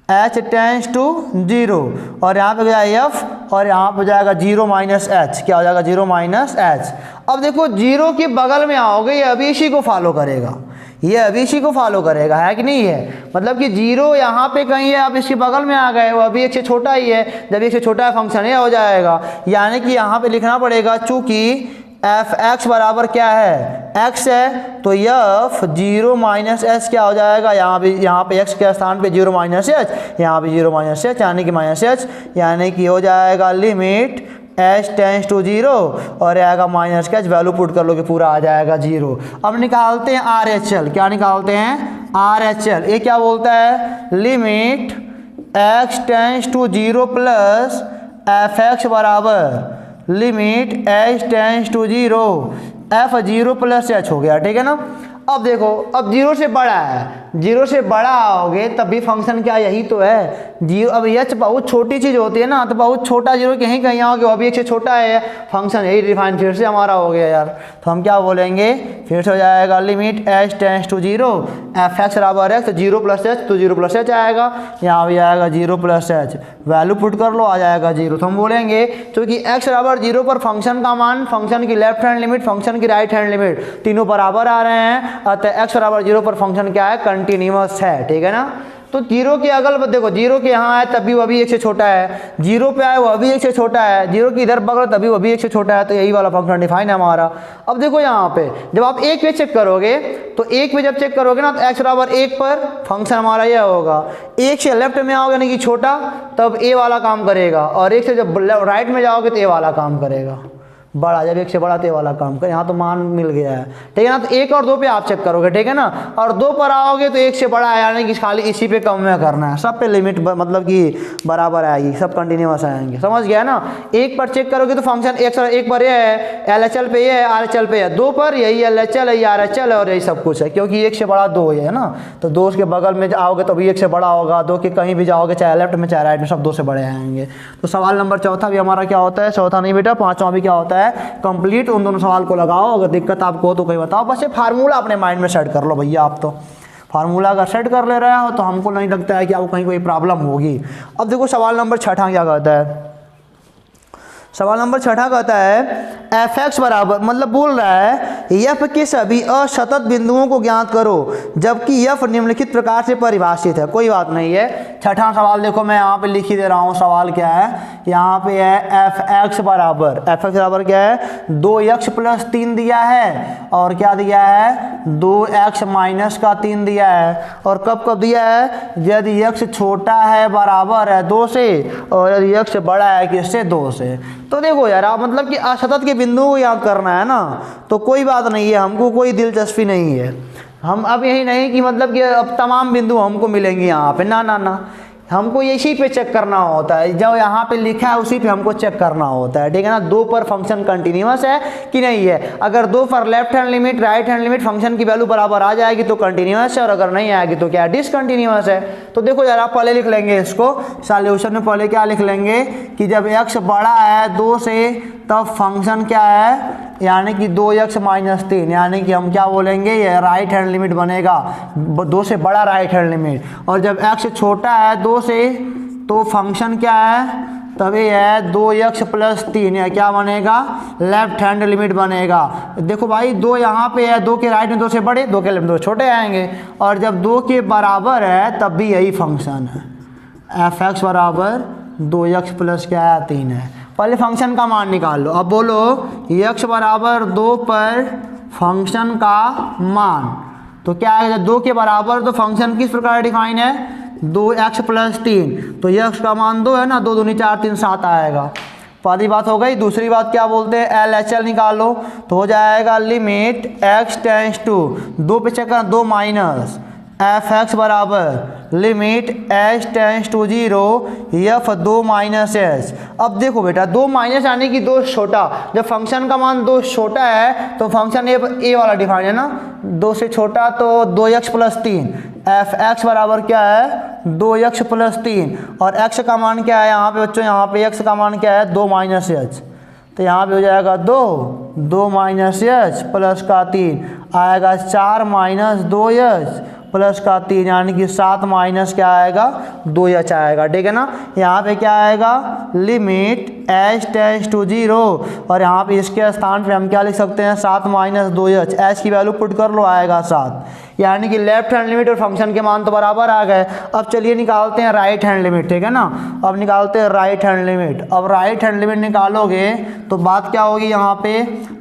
h tends to 0, और यहाँ पे हो जाएगा f और यहाँ पे हो जाएगा 0 माइनस h, क्या हो जाएगा 0 माइनस h। अब देखो 0 के बगल में आओगे, ये अभी इसी को फॉलो करेगा, ये अभी इसी को फॉलो करेगा, है कि नहीं है। मतलब कि 0 यहाँ पे कहीं है, आप इसके बगल में आ गए, वो अभी 1 से छोटा ही है, जब 1 से छोटा है फंक्शन ये हो जाएगा। यानी कि यहाँ पे लिखना पड़ेगा, चूंकि एफ एक्स बराबर क्या है, x है, तो f 0 माइनस एच क्या हो जाएगा, यहाँ पे x के स्थान पे 0 माइनस एच, यहाँ पे 0 माइनस एच यानी कि माइनस एच, यानी कि हो जाएगा लिमिट h टेंड्स टू 0 और आएगा माइनस का, वैल्यू पुट कर लोगे पूरा आ जाएगा 0। अब निकालते हैं RHL, क्या निकालते हैं RHL। ये क्या बोलता है, limit x tends to 0 plus f x बराबर limit h tends to 0 f0 plus h हो गया। ठीक है ना। अब देखो, अब 0 से बड़ा है, 0 से बड़ा आओगे तब भी फंक्शन क्या यही तो है 0। अब h बहुत छोटी चीज़ होती है ना, तो बहुत छोटा 0 कहीं कहीं आओगे, वो भी 1 से छोटा है, फंक्शन यही डिफाइन फिर से हमारा हो गया यार। तो हम क्या बोलेंगे, फिर से हो जाएगा limit h tends to 0 f x बराबर है, तो 0 प्लस एच, तो 0 प्लस एच आएगा, यहाँ भी आएगा 0 प्लस एच, वैल्यू पुट कर लो आ जाएगा 0। तो हम बोलेंगे क्योंकि x बराबर 0 पर फंक्शन का मान, फंक्शन की लेफ्ट हैंड लिमिट, फंक्शन की राइट हैंड लिमिट तीनों बराबर आ रहे हैं, अतः x बराबर 0 पर फंक्शन क्या है, कंटिन्यूअस है। ठीक है ना। तो 0 के अगल देखो, 0 के यहाँ है तभी वह भी 1 से छोटा है, 0 पे आए वह भी 1 से छोटा है, 0 की इधर बगल तभी वह भी 1 से छोटा है, तो यही वाला फंक्शन डिफाइन है हमारा। अब देखो यहाँ पे जब आप 1 पे चेक करोगे, तो 1 पे जब चेक करोगे ना, तो x बराबर 1 पर फंक्शन हमारा यह होगा, 1 से लेफ्ट में आओगे यानी कि छोटा, तब a वाला काम करेगा, और 1 से जब राइट में जाओगे तो a वाला काम करेगा। बड़ा, जब 1 से बड़ा तो ये वाला काम कर, यहाँ तो मान मिल गया है, ठीक है ना। तो 1 और 2 पे आप चेक करोगे, ठीक है ना, और 2 पर आओगे तो 1 से बड़ा है, यानी कि खाली इसी पे कम में करना है, सब पे लिमिट मतलब कि बराबर आएगी, सब कंटिन्यूअस आएंगे, समझ गया ना। 1 पर चेक करोगे तो फंक्शन 1 पर ये है, LHL पे ये है, RHL पे है, 2 पर यही LHL है, RHL है और यही सब कुछ है, क्योंकि 1 से बड़ा 2 है ना। तो 2 के बगल में आओगे तो भी 1 से बड़ा होगा, 2 के कहीं भी जाओगे, चाहे लेफ्ट में चाहे राइट में, सब 2 से बड़े आएंगे। तो सवाल नंबर चौथा भी हमारा क्या होता है, चौथा नहीं बेटा, पांचवा भी क्या होता है, कंप्लीट। उन दोनों सवाल को लगाओ, अगर दिक्कत आपको हो तो कहीं बताओ। बस ये फार्मूला अपने माइंड में सेट कर लो भैया, आप तो फार्मूला अगर सेट कर ले रहे हो तो हमको नहीं लगता है कि आपको कहीं कोई प्रॉब्लम होगी। अब देखो सवाल नंबर छठा क्या कहता है, सवाल नंबर छठा कहता है f(x) बराबर, मतलब बोल रहा है f के सभी असतत बिंदुओं को ज्ञात करो जबकि f निम्नलिखित प्रकार से परिभाषित है। कोई बात नहीं है, छठा सवाल देखो मैं यहाँ पे लिख ही दे रहा हूँ। सवाल क्या है, यहाँ पे है f(x) बराबर क्या है, 2x + 3 दिया है और क्या दिया है, 2x - का 3 दिया है। और कब कब दिया है, यदि x छोटा है बराबर है 2 से और यदि x बड़ा है किससे, 2 से। तो देखो यार आप मतलब कि असतत के बिंदुओं को याद करना है ना, तो कोई बात नहीं है, हमको कोई दिलचस्पी नहीं है। हम अब यही नहीं कि मतलब कि अब तमाम बिंदु हमको मिलेंगे यहाँ पे, ना ना ना, हमको इसी पे चेक करना होता है, जो यहाँ पे लिखा है उसी पे हमको चेक करना होता है, ठीक है ना। 2 पर फंक्शन कंटिन्यूअस है कि नहीं है, अगर 2 पर left hand limit right hand limit function की वैल्यू बराबर आ जाएगी तो कंटिन्यूअस है, और अगर नहीं आएगी तो क्या डिसकंटिन्यूअस है। तो देखो यार आप पहले लिख लेंगे इसको सॉल्यूशन में, पहले क्या लिख लेंगे कि जब x बड़ा है 2 से तब फंक्शन क्या है, यानी कि 2x - 3, यानी कि हम क्या बोलेंगे, ये राइट हैंड लिमिट बनेगा, 2 से बड़ा राइट हैंड लिमिट। और जब x छोटा है 2 से तो फंक्शन क्या है, तब ये है 2x + 3, या क्या बनेगा, लेफ्ट हैंड लिमिट बनेगा। देखो भाई 2 यहाँ पे है, 2 के राइट में 2 से बड़े, 2 के लेफ्ट में 2 छोटे आएंगे, और जब 2 के बराबर है तब भी यही फंक्शन है, f(x) बराबर 2x + क्या है, 3 है। पहले फंक्शन का मान निकाल लो। अब बोलो x बराबर 2 पर फंक्शन का मान, तो क्या आएगा, 2 के बराबर तो फंक्शन किस प्रकार डिफाइन है, 2x + 3, तो x का मान 2 है ना, 2 दूनी 4 3 7 आएगा। पहली बात हो गई। दूसरी बात क्या बोलते हैं, LHL निकालो, तो हो जाएगा लिमिट x टेंड्स टू 2 पे चेक करना, 2 माइनस f(x) बराबर limit h tends to 0 f 2 - h। अब देखो बेटा 2 माइनस यानी कि 2 छोटा, जब फंक्शन का मान 2 छोटा है तो फंक्शन ए वाला डिफाइन है ना, 2 से छोटा तो 2x + 3, f(x) बराबर क्या है, 2x + 3, और x का मान क्या है यहाँ पे बच्चों, यहाँ पे x का मान क्या है, 2 - h, तो यहाँ पे हो जाएगा 2 - h प्लस का 3 आएगा 4 - 2h प्लस का 3, यानी कि 7 माइनस क्या आएगा, 2h आएगा, ठीक है ना। यहाँ पे क्या आएगा, लिमिट h टेंड्स टू 0, और यहाँ पे इसके स्थान पे हम क्या लिख सकते हैं, 7 - 2h, h की वैल्यू पुट कर लो, आएगा 7, यानी कि लेफ्ट हैंड लिमिट और फंक्शन के मान तो बराबर आ गए। अब चलिए निकालते हैं राइट हैंड लिमिट, ठीक है ना। अब निकालते हैं राइट हैंड लिमिट। अब राइट हैंड लिमिट निकालोगे तो बात क्या होगी, यहाँ पे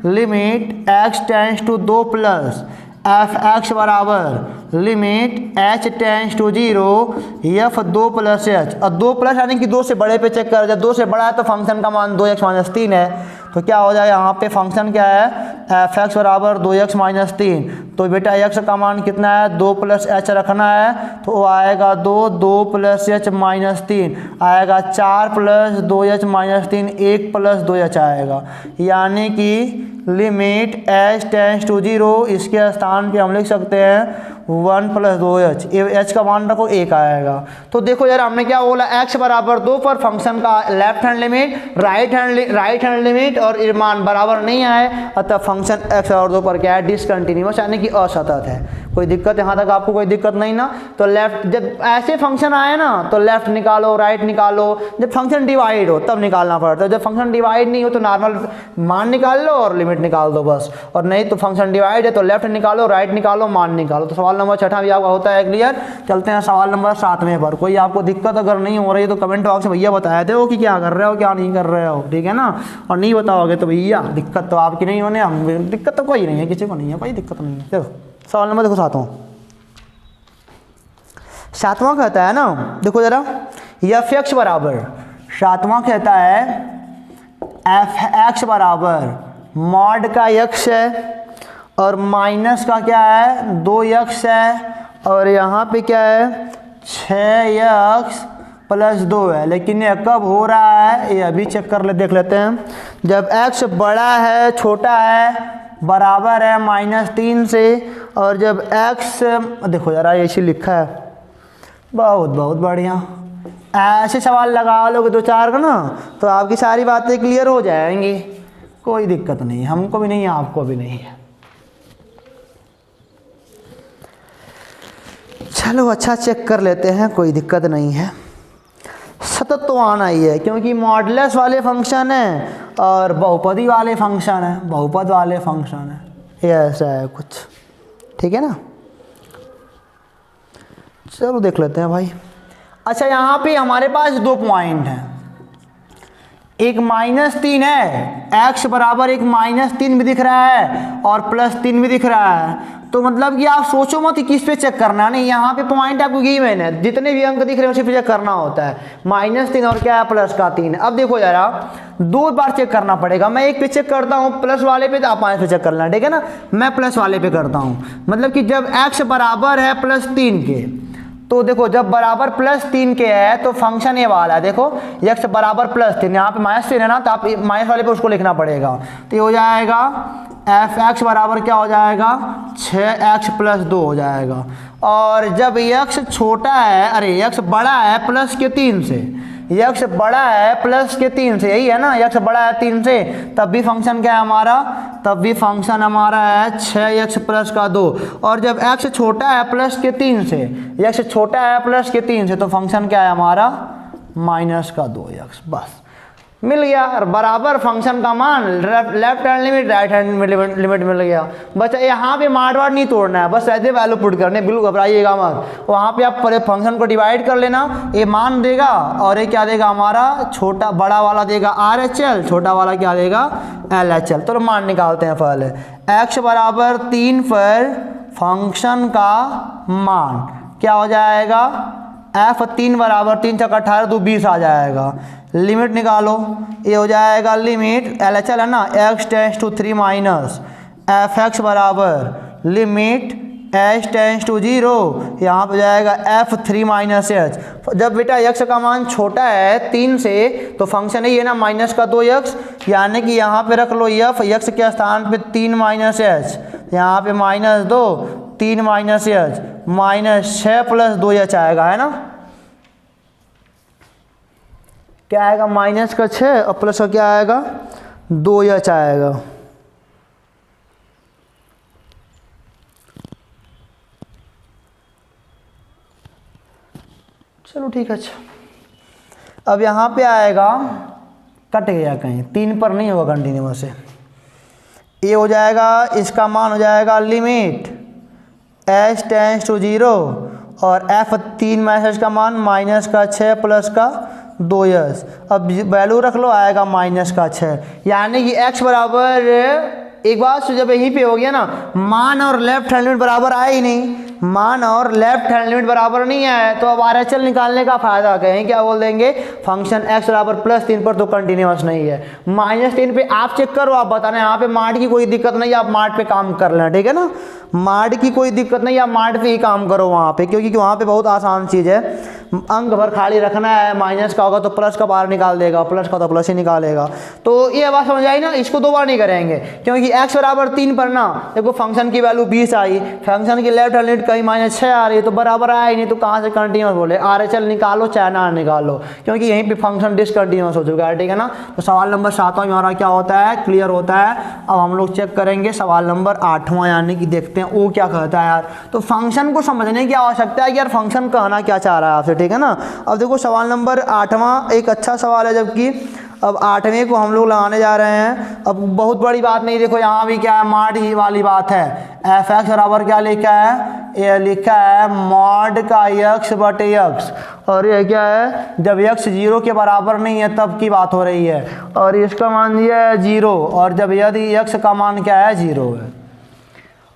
limit x tends to 2 plus f(x) बराबर limit h tends to 0 f 2 + h, और 2 प्लस यानी कि 2 से बड़े पे चेक कर, जब 2 से बड़ा है तो फंक्शन का मान 2x - 3 है, तो क्या हो जाएगा यहाँ पे फंक्शन क्या है, f(x) बराबर 2x - 3, तो बेटा x का मान कितना है, 2 + h रखना है, तो वो आएगा 2 + h - 3 आएगा 4 + 2h - 3 1 + 2h आएगा, यानी कि लिमिट h टेंड्स टू 0, इसके स्थान पे हम लिख सकते हैं 1 + 2h, h का मान रखो 1 आएगा। तो देखो यार हमने क्या बोला, x बराबर 2 पर फंक्शन का left hand limit right hand limit और मान बराबर नहीं आए, अतः फंक्शन x और 2 पर क्या है, डिसकंटिन्यूअस यानी कि असतत है। कोई दिक्कत यहाँ तक आपको कोई दिक्कत नहीं ना। तो लेफ्ट जब ऐसे फंक्शन आए ना तो लेफ्ट निकालो राइट निकालो, जब फंक्शन डिवाइड हो तब निकालना पड़ता है, जब फंक्शन डिवाइड नहीं हो तो नॉर्मल मान निकाल लो और लिमिट निकाल दो बस, और नहीं तो फंक्शन डिवाइड है तो लेफ्ट निकालो राइट निकालो मान निकालो। तो सवाल नंबर छठा भी आपका होता है क्लियर। चलते हैं सवाल नंबर 7वें पर। कोई आपको दिक्कत अगर नहीं हो रही है तो कमेंट बॉक्स में भैया बताया दो कि क्या कर रहे हो क्या नहीं कर रहे हो, ठीक है ना। और नहीं बताओगे तो भैया दिक्कत तो आपकी नहीं होने, हम दिक्कत तो कोई नहीं है, किसी को नहीं है, कोई दिक्कत नहीं है। देखो सवाल नंबर देखो 7वां कहता है ना, देखो जरा f(x) बराबर 7वां कहता है f(x) बराबर मॉड का यक्स है और माइनस का क्या है 2x है और यहाँ पे क्या है 6x प्लस 2 है। लेकिन ये कब हो रहा है ये अभी चेक कर ले देख लेते हैं। जब x बड़ा है छोटा है बराबर है -3 से और जब x देखो जरा ऐसे लिखा है बहुत बहुत बढ़िया। ऐसे सवाल लगा लोगे 2-4 का ना तो आपकी सारी बातें क्लियर हो जाएंगी, कोई दिक्कत नहीं, हमको भी नहीं है आपको भी नहीं है। चलो अच्छा चेक कर लेते हैं, कोई दिक्कत नहीं है। सतत तो आना ही है क्योंकि मॉडुलस वाले फंक्शन है और बहुपदी वाले फंक्शन है, बहुपद वाले फंक्शन है, ये ऐसा है कुछ, ठीक है ना। चलो देख लेते हैं भाई। अच्छा यहाँ पे हमारे पास 2 पॉइंट हैं, एक -3 है, x बराबर एक -3 भी दिख रहा है और +3 भी दिख रहा है। तो मतलब कि आप सोचो मत कि किस पे चेक करना है, नहीं यहाँ पे पॉइंट आपको गिवन है, जितने भी अंक दिख रहे हैं उसी पे चेक करना होता है। -3 और क्या है +3। अब देखो जरा 2 बार चेक करना पड़ेगा, मैं एक पे चेक करता हूँ प्लस वाले पे, तो आप माइनस पे चेक करना, ठीक है ना। मैं प्लस वाले पे करता हूँ, मतलब कि जब x बराबर है +3 के, तो देखो जब बराबर +3 के है तो फंक्शन ये वाला है, देखो x बराबर +3, यहाँ पे -3 है ना तो आप माइनस वाले पे उसको लिखना पड़ेगा। तो ये हो जाएगा f(x) बराबर क्या हो जाएगा 6x + 2 हो जाएगा। और जब x छोटा है, अरे x बड़ा है +3 से, x बड़ा है +3 से, यही है ना, x बड़ा है 3 से, तब भी फंक्शन क्या है हमारा, तब भी फंक्शन हमारा है 6x + 2। और जब x छोटा है +3 से, x छोटा है +3 से, तो फंक्शन क्या है हमारा -2x। बस मिल गया, और बराबर फंक्शन का मान, left hand limit right hand limit मिल गया। बस यहाँ पे मार्डवार नहीं तोड़ना है, बस ऐसे वैल्यू पुट करने, बिल्कुल घबराइएगा मत। वहाँ पे आप पूरे फंक्शन को डिवाइड कर लेना, ये मान देगा और ये क्या देगा हमारा, छोटा बड़ा वाला देगा RHL, छोटा वाला क्या देगा LHL। तो मान निकालते हैं पहले। x बराबर 3 पर फंक्शन का मान क्या हो जाएगा, f(3) बराबर 3 × 18 तो 20 आ जाएगा। लिमिट निकालो, ये हो जाएगा लिमिट LHL है ना, x tends to 3 minus f(x) बराबर लिमिट h टेंस टू 0, यहाँ पे जाएगा f(3 - h)। जब बेटा x का मान छोटा है 3 से तो फंक्शन ही है ना -2x, यानी कि यहाँ पे रख लो f, x के स्थान पे 3 - h, यहाँ पे -2 3 - h, -6 + 2h आएगा, है ना। क्या आएगा -6 और प्लस का क्या आएगा 2h आएगा। चलो ठीक है। अच्छा अब यहाँ पे आएगा, कट गया कहीं, 3 पर नहीं होगा कंटिन्यूअस से, ये हो जाएगा, इसका मान हो जाएगा लिमिट h टेंस टू 0 और f(3 - h) का मान -6 + 2h। अब वैल्यू रख लो, आएगा -6, यानी कि x बराबर, एक बात जब यहीं पे हो गया ना, मान और लेफ्ट हैंड लिमिट बराबर आए ही नहीं, मान और लेफ्ट हैंड लिमिट बराबर नहीं आए, तो अब RHL निकालने का फायदा कहें क्या बोल देंगे, फंक्शन x बराबर +3 पर तो कंटिन्यूअस नहीं है। -3 पे आप चेक करो, आप बताना, यहाँ पे मार्ट की कोई दिक्कत नहीं, आप मार्ट पे काम कर लेना, ठीक है ना, मार्ट की कोई दिक्कत नहीं, आप मार्ट पे ही काम करो वहाँ पे, क्योंकि वहाँ पे बहुत आसान चीज़ है, अंक भर खाली रखना है, माइनस का होगा तो प्लस का बाहर निकाल देगा, प्लस का तो प्लस ही निकालेगा। तो ये बात समझ आई ना, इसको 2 बार नहीं करेंगे, क्योंकि x बराबर 3 पर ना देखो फंक्शन की वैल्यू 20 आई, फंक्शन की लेफ्ट हैंड लिमिट कहीं -6 आ रही है, तो बराबर आया ही नहीं, तो कहाँ से कंटिन्यूअस बोले, RHL निकालो चाहे ना निकालो, क्योंकि यहीं पे फंक्शन डिसकंटिन्यूअस हो चुका है, ठीक है ना। तो सवाल नंबर 7वां हमारा क्या होता है, क्लियर होता है। अब हम लोग चेक करेंगे सवाल नंबर 8वां, यानी कि देखते हैं वो क्या कहता है यार। तो फंक्शन को समझने की आवश्यकता है कि यार फंक्शन कहना क्या चाह रहा है आपसे, ठीक है ना। अब देखो सवाल नंबर 8वां एक अच्छा सवाल है, जबकि अब 8वें को हम लोग लगाने जा रहे हैं। अब बहुत बड़ी बात नहीं, देखो यहाँ भी क्या है, मॉड ही वाली बात है, f(x) बराबर क्या लिखा है, ये लिखा है मॉड का x बटे x, और ये क्या है, जब x 0 के बराबर नहीं है तब की बात हो रही है, और इसका मान दिया है 0, और जब यदि x का मान क्या है 0 है।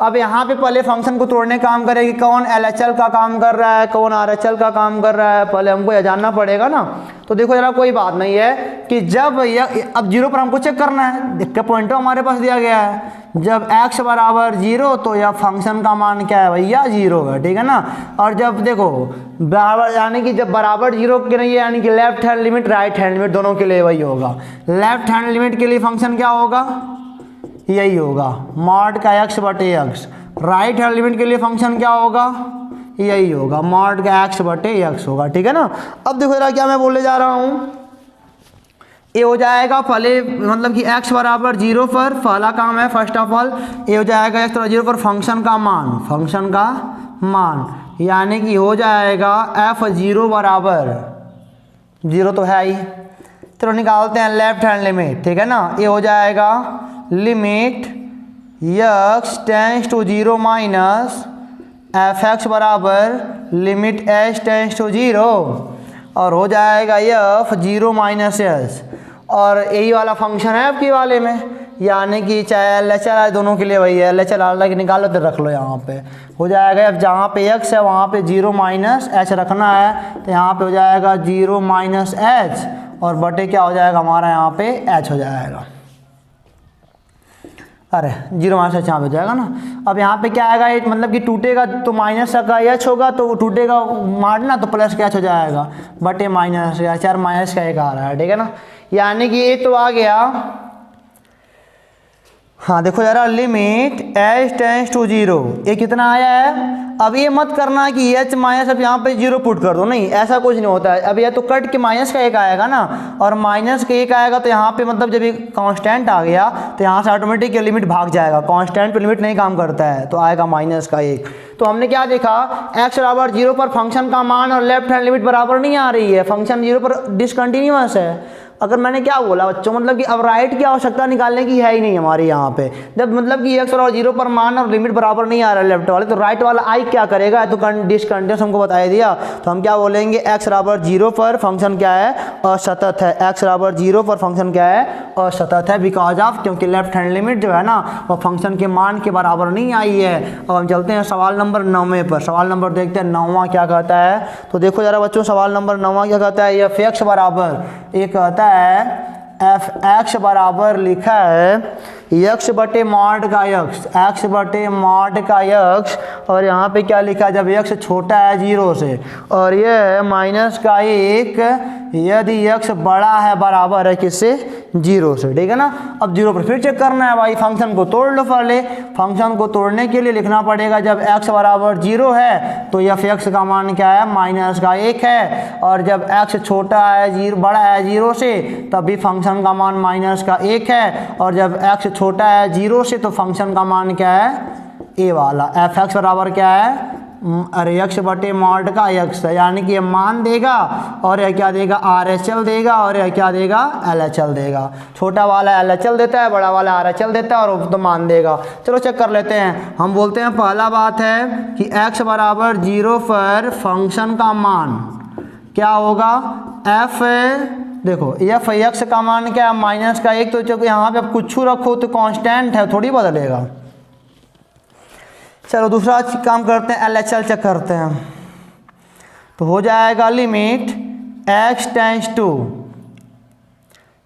अब यहाँ पे पहले फंक्शन को तोड़ने का काम करेगी, कौन LHL का काम कर रहा है, कौन RHL का काम कर रहा है, पहले हमको यह जानना पड़ेगा ना। तो देखो जरा कोई बात नहीं है कि जब अब 0 पर हमको चेक करना है, देख के पॉइंट हमारे पास दिया गया है, जब x बराबर 0 तो यह फंक्शन का मान क्या है भैया 0 है, ठीक है ना। और जब देखो बराबर यानी कि जब बराबर 0 के नहीं है यानी कि left hand limit right hand limit दोनों के लिए वही होगा। लेफ्ट हैंड लिमिट के लिए फंक्शन क्या होगा, यही होगा मॉड का x बटे x। राइट हैंड लिमिट के लिए फंक्शन क्या होगा, यही होगा मॉड का x बटे x होगा, ठीक है ना। अब देखो जरा क्या मैं बोलने जा रहा हूँ, ये हो जाएगा पहले मतलब कि x बराबर 0 पर पहला काम है फर्स्ट ऑफ ऑल, ये हो जाएगा x बराबर 0 पर फंक्शन का मान यानी कि हो जाएगा f0 बराबर 0 तो है ही। चलो निकालते हैं लेफ्ट हैंड लिमिट, ठीक है ना। ये हो जाएगा limit x tends to 0 minus fx बराबर लिमिट h टेंस टू 0 और हो जाएगा f0 माइनस s। और यही वाला फंक्शन है आपकी वाले में, यानी कि चाहे LHL दोनों के लिए वही है, LHL अलग निकालो तो रख लो यहाँ पे हो जाएगा। अब जहाँ पे x है वहाँ पे 0 माइनस h रखना है, तो यहाँ पे हो जाएगा 0 माइनस h और बटे क्या हो जाएगा हमारा यहाँ पे h हो जाएगा। अरे 0 माइनस h यहाँ पे हो जाएगा ना। अब यहाँ पे क्या आएगा, एक मतलब कि टूटेगा तो माइनस का h होगा, तो वो टूटेगा मारना तो प्लस का h हो जाएगा बटे माइनस का h, माइनस का 1 आ रहा है, ठीक है ना। यानी कि ये तो आ गया। हाँ देखो जरा लिमिट h टेंस टू 0 ये कितना आया है। अब ये मत करना कि h माइनस अब यहाँ पे 0 पुट कर दो, नहीं ऐसा कुछ नहीं होता है। अब यह तो कट के माइनस का 1 आएगा ना, और माइनस का 1 आएगा तो यहाँ पे मतलब जब ये कांस्टेंट आ गया तो यहाँ से ऑटोमेटिक ये लिमिट भाग जाएगा, कांस्टेंट पे लिमिट नहीं काम करता है, तो आएगा माइनस का 1। तो हमने क्या देखा, x बराबर 0 पर फंक्शन का मान और लेफ्ट हैंड लिमिट बराबर नहीं आ रही है, फंक्शन 0 पर डिसकंटिन्यूअस है। अगर मैंने क्या बोला बच्चों, मतलब कि अब राइट की आवश्यकता निकालने की है ही नहीं हमारी यहाँ पे। जब मतलब कि x बराबर 0 पर मान और लिमिट बराबर नहीं आ रहा है लेफ्ट वाले, तो राइट वाला आई क्या करेगा, तो डिसकंटिन्यूअस हमको बता दिया, तो हम क्या बोलेंगे x बराबर 0 पर फंक्शन क्या है, असतत है। x बराबर 0 पर फंक्शन क्या है, असतत है, बिकॉज ऑफ क्योंकि लेफ्ट हैंड लिमिट जो है ना वो फंक्शन के मान के बराबर नहीं आई है। अब हम चलते हैं सवाल नंबर 9 पर। सवाल नंबर देखते हैं 9वां क्या कहता है। तो देखो जरा बच्चों सवाल नंबर 9वां क्या कहता है, यह x बराबर ये कहता है f(x) बराबर लिखा है x बटे मॉड का x बटे मॉड का x, और यहाँ पे क्या लिखा है, जब x छोटा है 0 से और ये है माइनस का 1 यदि x बड़ा है बराबर है किससे, 0 से, ठीक है ना। अब 0 पर फिर चेक करना है भाई, फंक्शन को तोड़ लो पहले। फंक्शन को तोड़ने के लिए लिखना पड़ेगा जब x बराबर 0 है तो f(x) का मान क्या है, माइनस का 1 है, और जब x छोटा है बड़ा है 0 से तब भी फंक्शन का मान माइनस का 1 है, और जब x छोटा है 0 से तो फंक्शन का मान क्या है, a वाला। f(x) बराबर क्या है, अरे x बटे मॉड का x है, यानी कि ये मान देगा और यह क्या देगा, RHL देगा, और यह क्या देगा, LHL देगा। छोटा वाला LHL देता है, बड़ा वाला RHL देता है, और तो मान देगा। चलो चेक कर लेते हैं। हम बोलते हैं पहला बात है कि x बराबर 0 पर फंक्शन का मान क्या होगा, f देखो f(x) का मान क्या है, माइनस का 1, तो चलो यहाँ पे अब कुछ रखो तो कांस्टेंट है, थोड़ी बदलेगा। चलो दूसरा काम करते हैं, LHL चेक करते हैं। तो हो जाएगा limit x tends to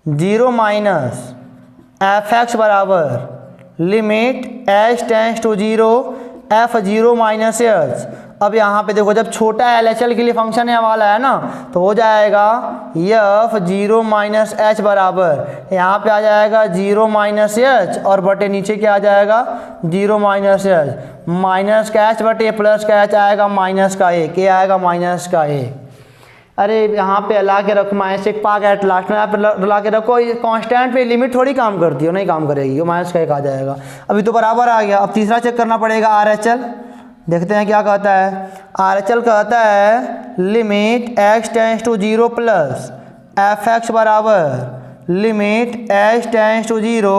0 minus f(x) बराबर limit h tends to 0 f0 minus h। अब यहाँ पे देखो जब छोटा LHL के लिए फंक्शन है वाला है ना, तो हो जाएगा f0 माइनस h बराबर यहाँ पे आ जाएगा 0 माइनस h, और बटे नीचे क्या आ जाएगा, 0 माइनस h, माइनस का h बटे प्लस का h आएगा माइनस का 1, ये आएगा माइनस का 1। अरे यहाँ पे ला के रखो माइनस 1 पा के लास्ट में यहाँ पे ला के रखो, कांस्टेंट पे लिमिट थोड़ी काम करती है, नहीं काम करेगी, वो माइनस का 1 आ जाएगा। अभी तो बराबर आ गया। अब तीसरा चेक करना पड़ेगा RHL, देखते हैं क्या कहता है। RHL कहता है limit x tends to 0 plus f(x) बराबर limit h tends to 0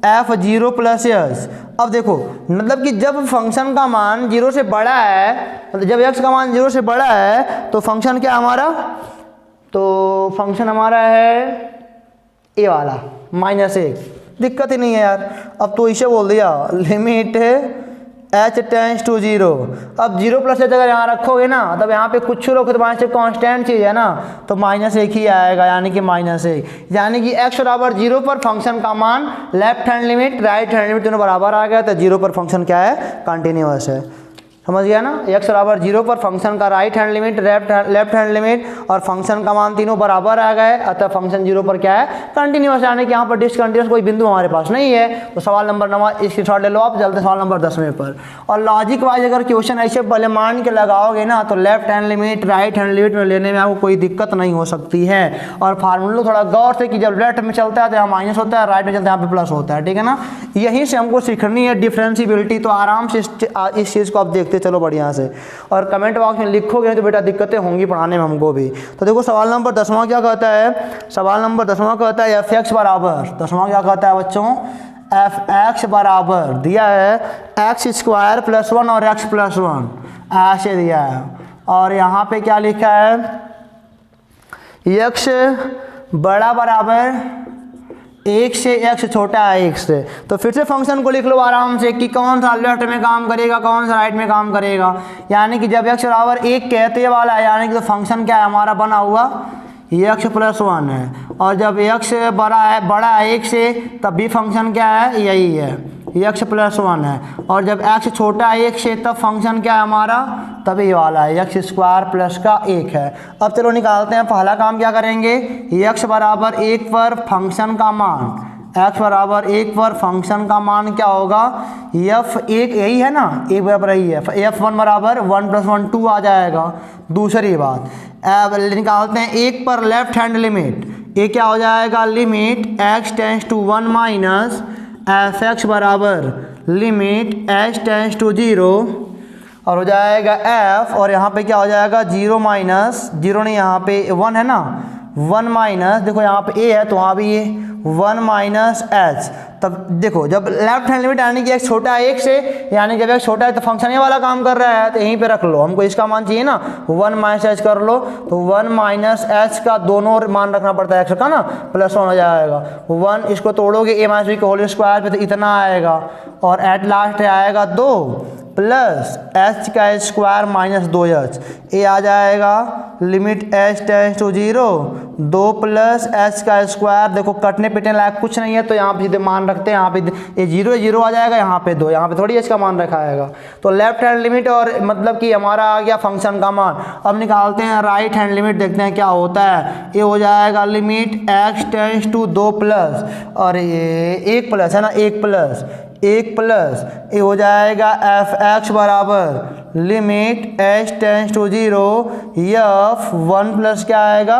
f0 plus h। अब देखो मतलब कि जब फंक्शन का मान 0 से बड़ा है, मतलब जब x का मान 0 से बड़ा है तो फंक्शन क्या हमारा, तो फंक्शन हमारा है a वाला -1, दिक्कत ही नहीं है यार। अब तो इसे बोल दिया लिमिट h टेंस टू 0। अब 0 प्लस एच अगर यहाँ रखोगे ना, तब यहाँ पे कुछ रखो तो माइनस एक कॉन्स्टेंट चीज़ है ना, तो -1 ही आएगा, यानी कि -1। यानी कि x बराबर 0 पर फंक्शन का मान left hand limit right hand limit दोनों बराबर आ गया, तो 0 पर फंक्शन क्या है, कंटिन्यूअस है। समझ गया ना, x बराबर 0 पर फंक्शन का right hand limit left hand limit और फंक्शन का मान तीनों बराबर आ गए, अतः फंक्शन 0 पर क्या है, कंटिन्यूअस। यानी कि यहाँ पर डिसकंटिन्यूअस कोई बिंदु हमारे पास नहीं है। तो सवाल नंबर 9 इसकी शॉर्ट ले लो आप। चलते सवाल नंबर 10वें पर। और लॉजिक वाइज अगर क्वेश्चन ऐसे पहले मान के लगाओगे ना, तो left hand limit right hand limit में लेने में आपको कोई दिक्कत नहीं हो सकती है। और फार्मूला थोड़ा गौर से कि जब लेफ्ट में चलता है तो यहाँ माइनस होता है, राइट में चलता है यहाँ पे प्लस होता है, ठीक है ना। यहीं से हमको सीखनी है डिफरेंशिएबिलिटी, तो आराम से इस चीज़ को आप देखते चलो बढ़िया से। और कमेंट बॉक्स में लिखोगे तो बेटा दिक्कतें होंगी पढ़ाने में हमको भी। तो देखो सवाल नंबर 10वां क्या कहता है, सवाल नंबर 10वां कहता है f(x) बराबर, 10वां क्या कहता है बच्चों, f(x) बराबर दिया है x² + 1 और x + 1 ऐसे दिया है। और यहाँ पे क्या लिखा है, x बड़ा बराबर 1 से, x छोटा है 1 से। तो फिर से फंक्शन को लिख लो आराम से कि कौन सा लेफ्ट में काम करेगा, कौन सा राइट में काम करेगा। यानी कि जब x बराबर 1 कहते ये वाला है, यानी कि तो फंक्शन क्या है हमारा बना हुआ, x + 1 है। और जब x बड़ा है 1 से, तब भी फंक्शन क्या है, यही है, x + 1 है। और जब x छोटा है 1 से, तब फंक्शन क्या है हमारा, तब ये वाला है x² + का 1 है। अब चलो निकालते हैं। पहला काम क्या करेंगे, x बराबर 1 पर फंक्शन का मान, x बराबर 1 पर फंक्शन का मान क्या होगा, f1 यही है ना, 1 बराबर यही है, f1 बराबर 1 + 1 2 आ जाएगा। दूसरी बात अब निकालते हैं 1 पर लेफ्ट हैंड लिमिट, ये क्या हो जाएगा, limit x tends to 1 minus f(x) बराबर लिमिट h टेंस टू 0 और हो जाएगा f, और यहाँ पे क्या हो जाएगा 0 माइनस 0 नहीं, यहाँ पे 1 है ना, 1 माइनस, देखो यहाँ पे a है तो वहाँ भी ये 1 माइनस h। तब देखो जब लेफ्ट हैंड लिमिट यानी कि x छोटा है 1 से, यानी जब x छोटा है तो फंक्शन ये वाला काम कर रहा है, तो यहीं पे रख लो, हमको इसका मान चाहिए ना, 1 माइनस h कर लो, तो 1 माइनस h का दोनों मान रखना पड़ता है x का ना, + 1 हो जाएगा। 1 इसको तोड़ोगे a माइनस b का होल स्क्वायर पे तो इतना आएगा, और एट लास्ट आएगा 2 प्लस h का स्क्वायर माइनस 2h, ये आ जाएगा limit h tends to 0 2 plus h का स्क्वायर। देखो कटने पिटने लायक कुछ नहीं है, तो यहाँ पे सीधे मान रखते हैं, यहाँ पे ये 0 आ जाएगा, यहाँ पे 2, यहाँ पे थोड़ी h का मान रखा आएगा। तो लेफ्ट हैंड लिमिट और मतलब कि हमारा आ गया फंक्शन का मान। अब निकालते हैं राइट हैंड लिमिट, देखते हैं क्या होता है। ये हो जाएगा limit x tends to 2 plus, और ये 1 प्लस है ना, 1 प्लस ये हो जाएगा f(x) बराबर limit h tends to 0 f(1) plus क्या आएगा,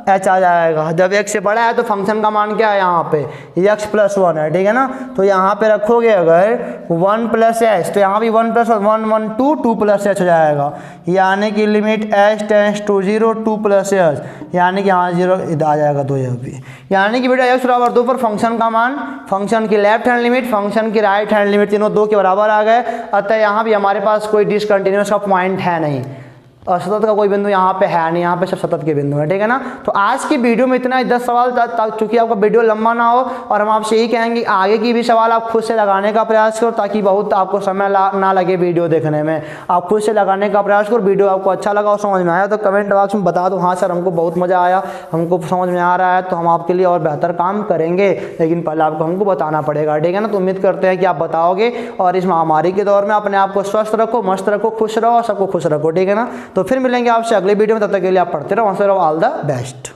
h आ जाएगा। जब x से बड़ा है तो फंक्शन का मान क्या है, यहाँ पे x + 1 है, ठीक है ना। तो यहाँ पे रखोगे अगर 1 + h, तो यहाँ भी 1 + 1 1 2 2 + h हो जाएगा, यानी कि limit h tends to 0 2 + h, यानी कि यहाँ 0 आ जाएगा 2 यहाँ भी। यानी कि बेटा x बराबर 2 पर फंक्शन का मान, फंक्शन की लेफ्ट हैंड लिमिट, फंक्शन की राइट हैंड लिमिट तीनों 2 के बराबर आ गए, अतः यहाँ भी हमारे पास कोई डिसकंटिन्यूअस का पॉइंट है नहीं, और सतत का कोई बिंदु यहाँ पे है नहीं, यहाँ पे सब सतत के बिंदु है, ठीक है ना। तो आज की वीडियो में इतना ही, 10 सवाल, चूँकि आपका वीडियो लंबा ना हो, और हम आपसे यही कहेंगे आगे की भी सवाल आप खुद से लगाने का प्रयास करो, ताकि बहुत आपको समय ना लगे वीडियो देखने में। आप खुद से लगाने का प्रयास करो। वीडियो आपको अच्छा लगा और समझ में आया तो कमेंट बॉक्स में बता दो, हाँ सर हमको बहुत मज़ा आया, हमको समझ में आ रहा है, तो हम आपके लिए और बेहतर काम करेंगे, लेकिन पहले आपको हमको बताना पड़ेगा, ठीक है ना। तो उम्मीद करते हैं कि आप बताओगे, और इस महामारी के दौर में अपने आप को स्वस्थ रखो, मस्त रखो, खुश रहो और सबको खुश रखो, ठीक है ना। तो फिर मिलेंगे आपसे अगले वीडियो में, तब तक के लिए आप पढ़ते रहो, ऑल द बेस्ट।